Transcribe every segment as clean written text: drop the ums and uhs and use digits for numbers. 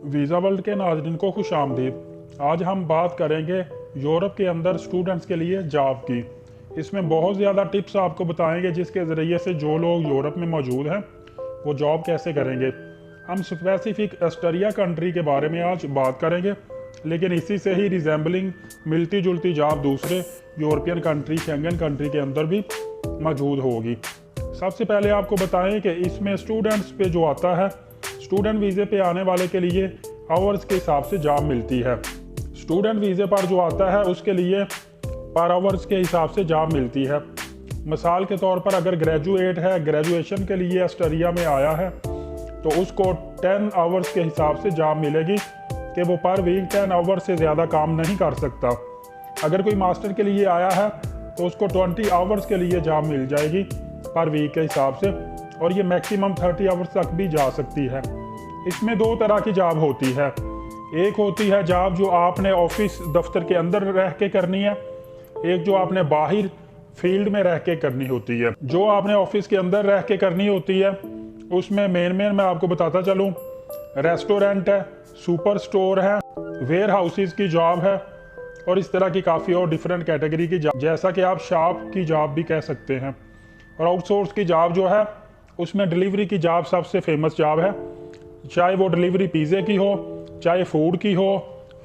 Visa world के नाज़रीन को खुश आमदीद। आज हम बात करेंगे यूरोप के अंदर स्टूडेंट्स के लिए जॉब की। इसमें बहुत ज़्यादा टिप्स आपको बताएंगे जिसके ज़रिए से जो लोग यूरोप में मौजूद हैं वो जॉब कैसे करेंगे। हम स्पेसिफिक ऑस्ट्रेलिया कंट्री के बारे में आज बात करेंगे, लेकिन इसी से ही रिजेंबलिंग मिलती जुलती जॉब दूसरे यूरोपियन कंट्री, शेंगन कंट्री के अंदर भी मौजूद होगी। सबसे पहले आपको बताएं कि इसमें स्टूडेंट्स पे जो आता है, स्टूडेंट वीज़े पे आने वाले के लिए आवर्स के हिसाब से जॉब मिलती है। स्टूडेंट वीज़े पर जो आता है उसके लिए पर आवर्स के हिसाब से जॉब मिलती है। मिसाल के तौर पर अगर ग्रेजुएट है, ग्रेजुएशन के लिए ऑस्ट्रेलिया में आया है, तो उसको 10 आवर्स के हिसाब से जॉब मिलेगी कि वो पर वीक 10 आवर्स से ज़्यादा काम नहीं कर सकता। अगर कोई मास्टर के लिए आया है तो उसको 20 आवर्स के लिए जॉब मिल जाएगी पर वीक के हिसाब से, और ये मैक्सिमम 30 आवर्स तक भी जा सकती है। इसमें दो तरह की जॉब होती है। एक होती है जॉब जो आपने ऑफिस दफ्तर के अंदर रह के करनी है, एक जो आपने बाहर फील्ड में रह के करनी होती है। जो आपने ऑफिस के अंदर रह के करनी होती है उसमें मेन मैं आपको बताता चलूँ, रेस्टोरेंट है, सुपर स्टोर है, वेयर हाउसेस की जॉब है, और इस तरह की काफ़ी और डिफरेंट कैटेगरी की जॉब, जैसा कि आप शॉप की जॉब भी कह सकते हैं। और आउटसोर्स की जॉब जो है उसमें डिलीवरी की जॉब सबसे फेमस जॉब है, चाहे वो डिलीवरी पिज़्ज़े की हो, चाहे फूड की हो,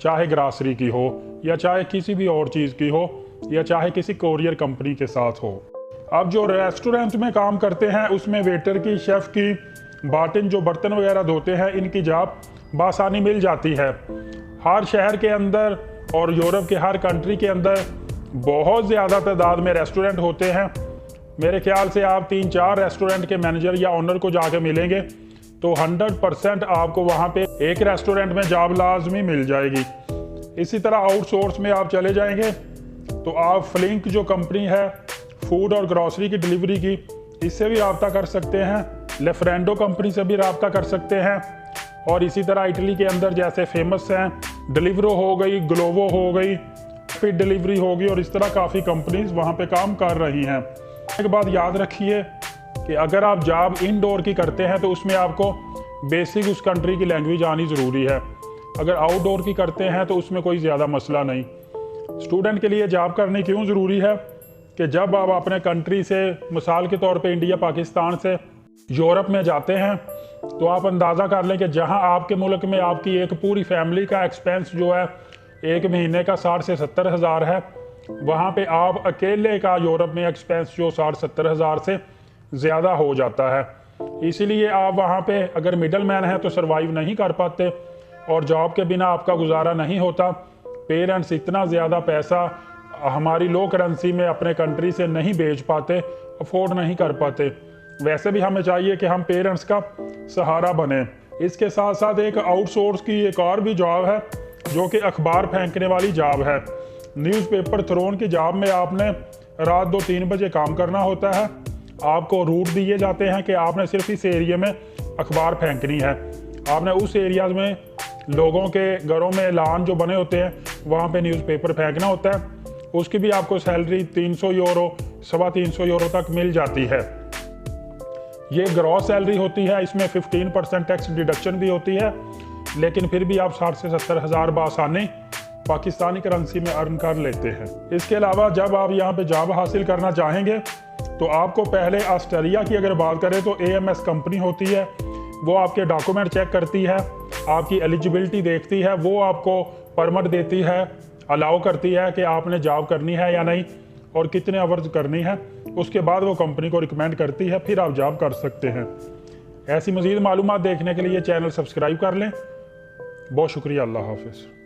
चाहे ग्रासरी की हो, या चाहे किसी भी और चीज़ की हो, या चाहे किसी कोरियर कंपनी के साथ हो। अब जो रेस्टोरेंट में काम करते हैं उसमें वेटर की, शेफ़ की, बार्टन जो बर्तन वगैरह धोते हैं, इनकी जॉब बआसानी मिल जाती है। हर शहर के अंदर और यूरोप के हर कंट्री के अंदर बहुत ज़्यादा तादाद में रेस्टोरेंट होते हैं। मेरे ख्याल से आप 3-4 रेस्टोरेंट के मैनेजर या ओनर को जाके मिलेंगे तो 100% आपको वहाँ पे एक रेस्टोरेंट में जॉब लाजमी मिल जाएगी। इसी तरह आउटसोर्स में आप चले जाएंगे तो आप फ्लिंक जो कंपनी है फूड और ग्रॉसरी की डिलीवरी की, इससे भी रब्ता कर सकते हैं। लेफ्रेंडो कंपनी से भी रब्ता कर सकते हैं। और इसी तरह इटली के अंदर जैसे फेमस हैं, डिलीवरो हो गई, ग्लोवो हो गई, फिर डिलीवरी होगी, और इस तरह काफ़ी कंपनीज वहाँ पे काम कर रही हैं। एक बात याद रखिए कि अगर आप जॉब इनडोर की करते हैं तो उसमें आपको बेसिक उस कंट्री की लैंग्वेज आनी ज़रूरी है। अगर आउटडोर की करते हैं तो उसमें कोई ज़्यादा मसला नहीं। स्टूडेंट के लिए जॉब करनी क्यों ज़रूरी है कि जब आप अपने कंट्री से, मिसाल के तौर पे इंडिया पाकिस्तान से यूरोप में जाते हैं, तो आप अंदाज़ा कर लें कि जहां आपके मुल्क में आपकी एक पूरी फैमिली का एक्सपेंस जो है एक महीने का 60 से 70 हज़ार है, वहाँ पे आप अकेले का यूरोप में एक्सपेंस जो 60-70 हज़ार से ज़्यादा हो जाता है। इसीलिए आप वहाँ पे अगर मिडल मैन है तो सरवाइव नहीं कर पाते, और जॉब के बिना आपका गुजारा नहीं होता। पेरेंट्स इतना ज़्यादा पैसा हमारी लो करेंसी में अपने कंट्री से नहीं भेज पाते, अफोर्ड नहीं कर पाते। वैसे भी हमें चाहिए कि हम पेरेंट्स का सहारा बने। इसके साथ साथ एक आउटसोर्स की एक और भी जॉब है जो कि अखबार फेंकने वाली जॉब है। न्यूज़पेपर थ्रोन की जॉब में आपने रात 2-3 बजे काम करना होता है। आपको रूट दिए जाते हैं कि आपने सिर्फ इस एरिया में अखबार फेंकनी है। आपने उस एरिया में लोगों के घरों में ऐलान जो बने होते हैं वहाँ पे न्यूज़पेपर फेंकना होता है। उसकी भी आपको सैलरी 300 यूरो, 325 यूरो तक मिल जाती है। ये ग्रॉस सैलरी होती है, इसमें 15% टैक्स डिडक्शन भी होती है, लेकिन फिर भी आप 60 से 70 हज़ार बआसानी पाकिस्तानी करेंसी में अर्न कर लेते हैं। इसके अलावा जब आप यहाँ पे जॉब हासिल करना चाहेंगे तो आपको पहले ऑस्ट्रेलिया की अगर बात करें तो AMS कंपनी होती है, वो आपके डॉक्यूमेंट चेक करती है, आपकी एलिजिबिलिटी देखती है, वो आपको परमिट देती है, अलाउ करती है कि आपने जॉब करनी है या नहीं और कितने आवर्स करनी है। उसके बाद वो कंपनी को रिकमेंड करती है, फिर आप जॉब कर सकते हैं। ऐसी मज़ीद मालूमात देखने के लिए चैनल सब्सक्राइब कर लें। बहुत शुक्रिया। अल्लाह हाफिज़।